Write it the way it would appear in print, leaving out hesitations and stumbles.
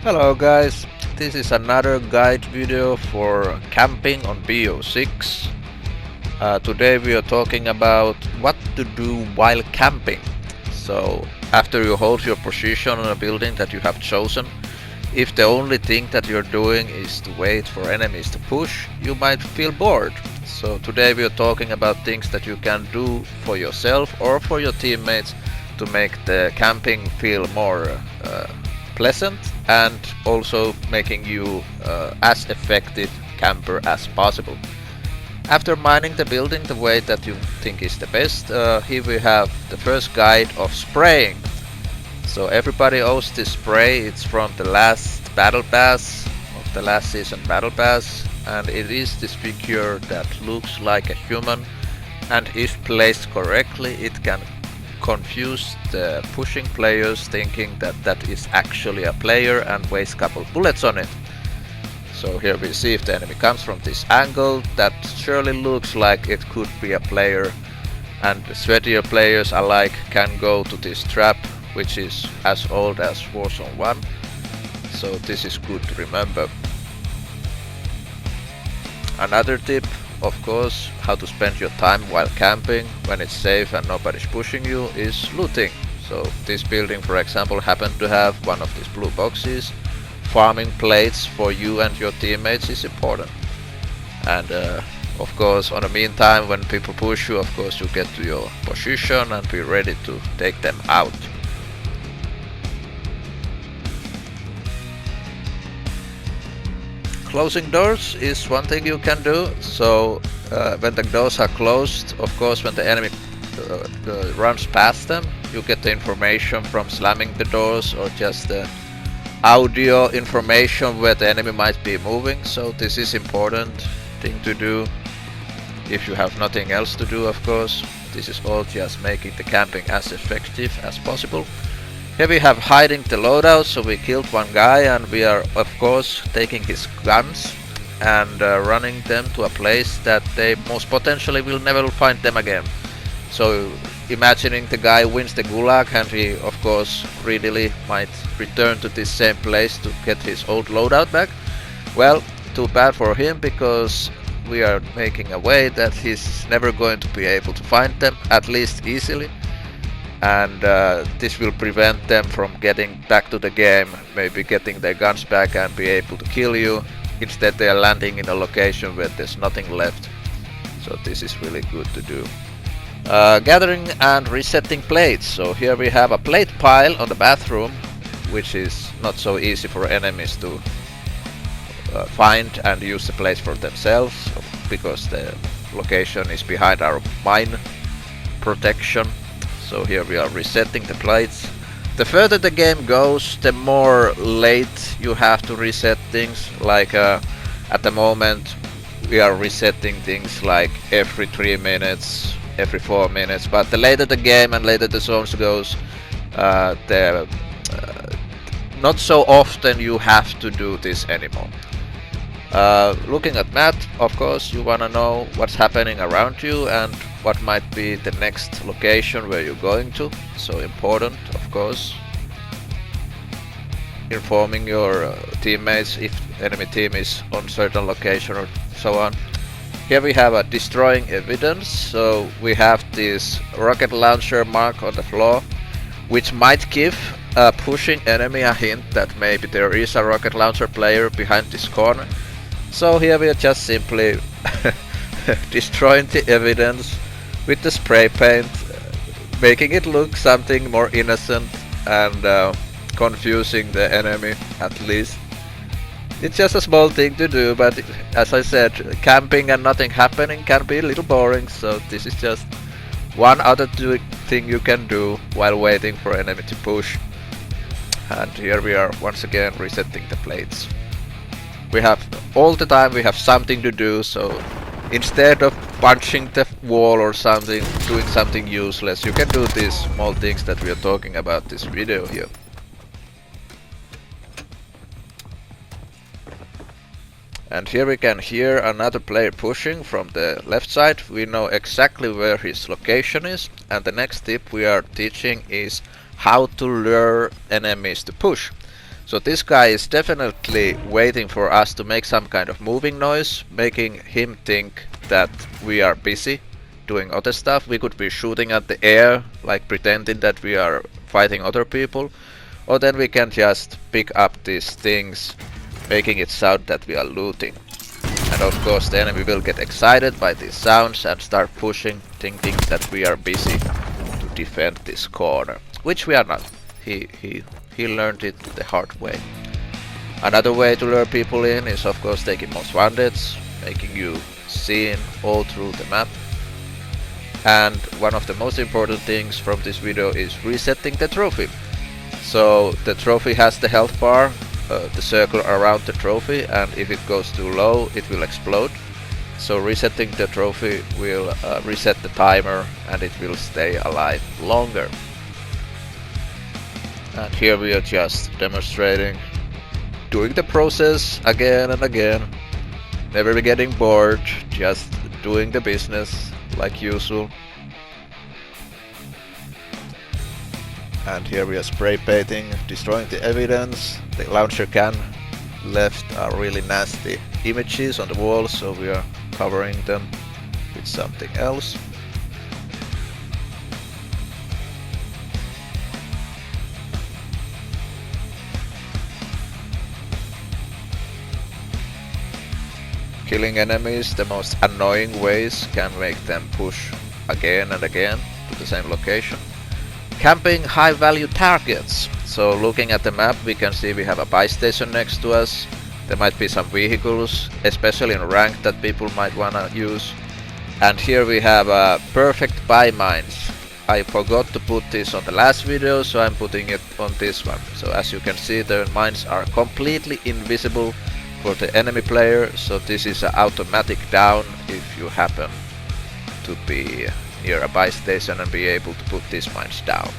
Hello guys, this is another guide video for camping on B06. Today we are talking about what to do while camping. So after you hold your position on a building that you have chosen, if the only thing that you're doing is to wait for enemies to push, you might feel bored. So today we are talking about things that you can do for yourself or for your teammates to make the camping feel more pleasant and also making you as effective camper as possible. After mining the building the way that you think is the best, here we have the first guide of spraying. So everybody owns this spray. It's from the last battle pass, of the last season battle pass, and it is this figure that looks like a human, and if placed correctly it can confuse the pushing players thinking that that is actually a player and waste a couple bullets on it. So here we see if the enemy comes from this angle, that surely looks like it could be a player, and the sweatier players alike can go to this trap, which is as old as Warzone 1, so this is good to remember. Another tip, of course, how to spend your time while camping when it's safe and nobody's pushing you is looting. So this building, for example, happened to have one of these blue boxes. Farming plates for you and your teammates is important. And of course, on the meantime, when people push you, of course you get to your position and be ready to take them out. Closing doors is one thing you can do. So when the doors are closed, of course when the enemy runs past them, you get the information from slamming the doors or just the audio information where the enemy might be moving. So this is important thing to do if you have nothing else to do, of course. This is all just making the camping as effective as possible. Here we have hiding the loadout, so we killed one guy and we are of course taking his guns and running them to a place that they most potentially will never find them again. So imagining the guy wins the gulag and he of course readily might return to this same place to get his old loadout back. Well, too bad for him, because we are making a way that he's never going to be able to find them, at least easily. And this will prevent them from getting back to the game, maybe getting their guns back and be able to kill you. Instead they are landing in a location where there's nothing left. So this is really good to do. Gathering and resetting plates. So here we have a plate pile on the bathroom, which is not so easy for enemies to find and use the place for themselves, because the location is behind our mine protection. So here we are resetting the plates. The further the game goes, the more late you have to reset things. Like at the moment we are resetting things like every 3 minutes, every 4 minutes, but the later the game and later the zones goes, not so often you have to do this anymore. Looking at map, of course you wanna know what's happening around you and what might be the next location where you're going to. So important, of course. Informing your teammates if enemy team is on certain location or so on. Here we have a destroying evidence. So we have this rocket launcher mark on the floor, which might give a pushing enemy a hint that maybe there is a rocket launcher player behind this corner. So here we are just simply destroying the evidence with the spray paint, making it look something more innocent and confusing the enemy at least. It's just a small thing to do, but as I said, camping and nothing happening can be a little boring, so this is just one other thing you can do while waiting for enemy to push. And here we are once again resetting the plates. We have all the time, we have something to do, so instead of punching the wall or something, doing something useless, you can do these small things that we are talking about this video here. And here we can hear another player pushing from the left side. We know exactly where his location is, and the next tip we are teaching is how to lure enemies to push. So this guy is definitely waiting for us to make some kind of moving noise, making him think that we are busy doing other stuff. We could be shooting at the air, like pretending that we are fighting other people, or then we can just pick up these things, making it sound that we are looting. And of course the enemy will get excited by these sounds and start pushing, thinking that we are busy to defend this corner, which we are not. He learned it the hard way. Another way to lure people in is of course taking most wanteds, making you seen all through the map. And one of the most important things from this video is resetting the trophy. So the trophy has the health bar, the circle around the trophy, and if it goes too low it will explode. So resetting the trophy will reset the timer and it will stay alive longer. And here we are just demonstrating, doing the process again and again, never getting bored, just doing the business like usual. And here we are spray painting, destroying the evidence. The launcher can left are really nasty images on the wall, so we are covering them with something else. Killing enemies the most annoying ways can make them push again and again to the same location. Camping high value targets. So looking at the map we can see we have a buy station next to us. There might be some vehicles, especially in rank, that people might wanna use. And here we have perfect buy mines. I forgot to put this on the last video, so I'm putting it on this one. So as you can see, the mines are completely invisible for the enemy player, so this is an automatic down if you happen to be near a buy station and be able to put these mines down.